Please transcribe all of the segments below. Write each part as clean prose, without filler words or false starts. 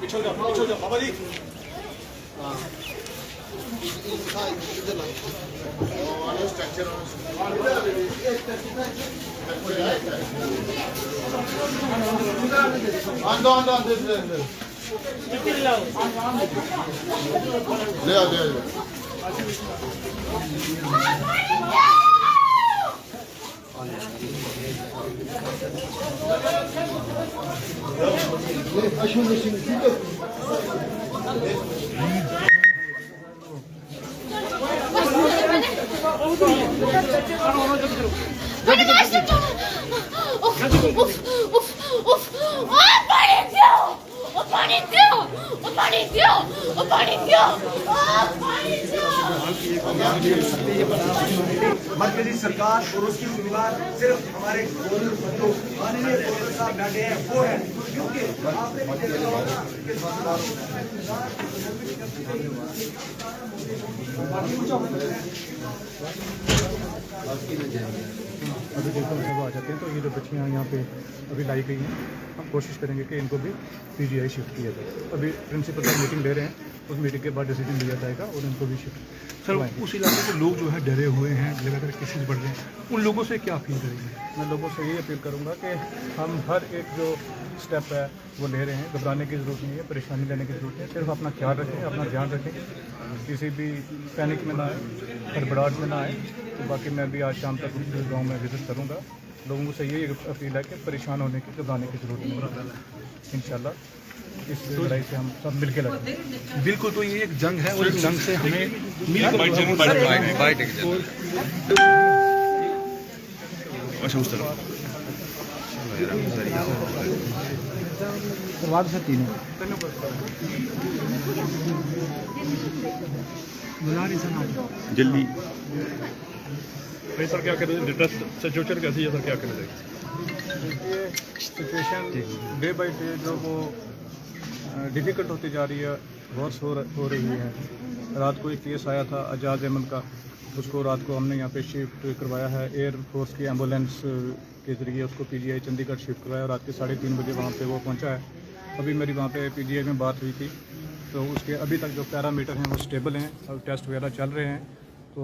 पिछल जाओ बाबा जी। मरकजी सरकार और उसकी जिम्मेदार सिर्फ हमारे गवर्नर बंधु माननीय गवर्नर साहब बैठे हैं वो है, क्योंकि आपने अभी देखो सब आ जाते हैं तो ये जो बच्चियाँ यहाँ पे अभी लाई गई हैं, हम कोशिश करेंगे कि इनको भी पीजीआई शिफ्ट किया जाए। अभी प्रिंसिपल साहब मीटिंग ले रहे हैं, उस मीटिंग के बाद डिसीजन लिया जाएगा और इनको भी शिफ्ट। सर उस इलाके के लोग जो है डरे हुए हैं, लगातार केसेस बढ़ रहे हैं, उन लोगों से क्या अपील करेंगे? मैं लोगों से यही अपील करूँगा कि हम हर एक जो स्टेप है वो ले रहे हैं, घबराने की ज़रूरत नहीं है, परेशानी लेने की ज़रूरत है। सिर्फ अपना ख्याल रखें, अपना ध्यान रखें, किसी भी पैनिक में ना आए, हड़बड़ाहट में ना आए। तो बाकी मैं भी आज शाम तक उस गाँव में विज़िट करूँगा। लोगों से यही अपील है कि परेशान होने की, घबराने की ज़रूरत नहीं है। इंशाल्लाह इस लड़ाई से हम सब मिलकर लड़ेंगे। बिल्कुल, तो ये एक जंग है और इस जंग से हमें मिलकर अच्छा उस तरफ से तीनों जल्दी भाई सर क्या करें, सिचुएशन कैसी है सर, क्या करें? देखिए सिचुएशन डे बाई डे जो वो डिफ़िकल्ट होती जा रही है, वर्स हो रही है। रात को एक केस आया था आज़ाद अहमद का, उसको रात को हमने यहाँ पे शिफ्ट करवाया है। एयर फोर्स की एम्बुलेंस के ज़रिए उसको पीजीआई चंडीगढ़ शिफ्ट करवाया। रात के 3:30 बजे वहाँ पे वो पहुँचा है। अभी मेरी वहाँ पे पीजीआई में बात हुई थी, तो उसके अभी तक जो पैरामीटर हैं वो स्टेबल हैं और टेस्ट वगैरह चल रहे हैं। तो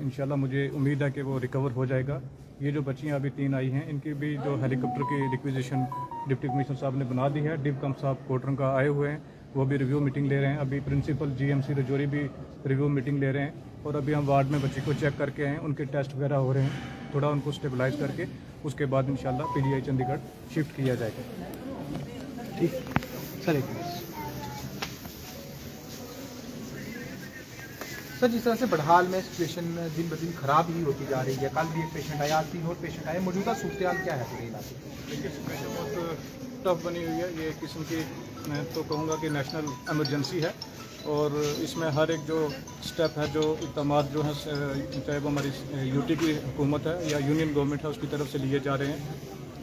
इंशाल्लाह मुझे उम्मीद है कि वो रिकवर हो जाएगा। ये जो बच्चियाँ अभी 3 आई हैं, इनकी भी जो हेलीकॉप्टर की रिक्विजिशन डिप्टी कमिश्नर साहब ने बना दी है। डिव साहब कोटरंगा आए हुए हैं, वो भी रिव्यू मीटिंग ले रहे हैं। अभी प्रिंसिपल जीएमसी रजौरी भी रिव्यू मीटिंग ले रहे हैं। और अभी हम वार्ड में बच्ची को चेक करके आए हैं, उनके टेस्ट वगैरह हो रहे हैं, थोड़ा उनको स्टेबलाइज करके उसके बाद इंशाल्लाह पीजीआई चंडीगढ़ शिफ्ट किया जाएगा। ठीक सर। सर जिस तरह से बड़हाल में सिचुएशन दिन ब दिन खराब ही होती जा रही है, कल भी एक पेशेंट आया, 3 और पेशेंट आए, मौजूदा सूरत क्या है पूरे इलाके की? देखिए सिचुएशन बहुत टफ बनी हुई है। ये एक किस्म की मैं तो कहूँगा कि नेशनल इमरजेंसी है और इसमें हर एक जो स्टेप है, जो इक़दाम जो हैं, चाहे वो हमारी यूटी की हुकूमत है या यूनियन गवर्नमेंट है, उसकी तरफ से लिए जा रहे हैं।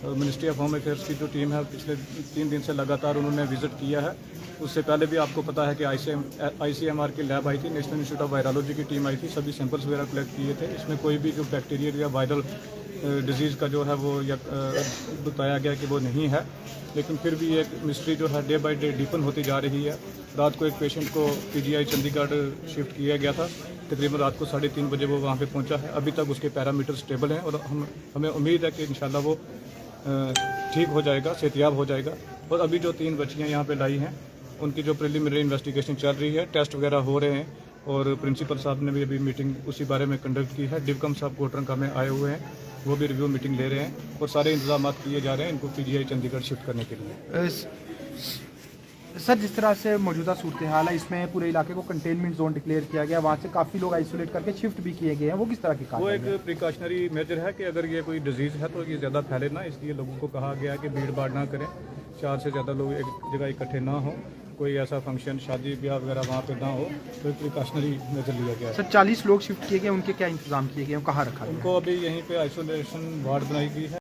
मिनिस्ट्री ऑफ होम अफेयर्स की जो टीम है पिछले 3 दिन से लगातार उन्होंने विज़िट किया है। उससे पहले भी आपको पता है कि ICMR की लैब आई थी, नेशनल इंस्टीट्यूट ऑफ वायरोलॉजी की टीम आई थी, सभी सैंपल्स वगैरह कलेक्ट किए थे। इसमें कोई भी जो बैक्टीरियल या वायरल डिजीज़ का जो है वो बताया गया कि वो नहीं है। लेकिन फिर भी एक मिस्ट्री जो है डे बाई डे डीपन होती जा रही है। रात को एक पेशेंट को पीजीआई चंडीगढ़ शिफ्ट किया गया था, तकरीबन रात को 3:30 बजे वो वहाँ पे पहुँचा है। अभी तक उसके पैरामीटर स्टेबल हैं और हमें उम्मीद है कि इंशाल्लाह वो ठीक हो जाएगा, सेहतियाब हो जाएगा। और अभी जो 3 बच्चियाँ यहाँ पे लाई हैं, उनकी जो प्रिलिमिनरी इन्वेस्टिगेशन चल रही है, टेस्ट वगैरह हो रहे हैं और प्रिंसिपल साहब ने भी अभी मीटिंग उसी बारे में कंडक्ट की है। डिवकम साहब कोटरंगा में आए हुए हैं, वो भी रिव्यू मीटिंग ले रहे हैं और सारे इंतजाम किए जा रहे हैं इनको पीजीआई चंडीगढ़ शिफ्ट करने के लिए। सर जिस तरह से मौजूदा सूरत हाल है, इसमें पूरे इलाके को कंटेनमेंट जोन डिक्लेयर किया गया, वहाँ से काफ़ी लोग आइसोलेट करके शिफ्ट भी किए गए हैं, वो किस तरह की वो एक प्रिकॉशनरी मेजर है कि अगर ये कोई डिजीज़ है तो ये ज़्यादा फैले ना, इसलिए लोगों को कहा गया है कि भीड़ भाड़ ना करें, 4 से ज़्यादा लोग एक जगह इकट्ठे ना हो, कोई ऐसा फंक्शन शादी ब्याह वगैरह वहाँ पे ना हो, तो एक प्रिकॉशनरी मेजर लिया गया है। सर 40 लोग शिफ्ट किए गए, उनके क्या इंतजाम किए गए, कहाँ रखा गया? उनको अभी यहीं पे आइसोलेशन वार्ड बनाई गई है।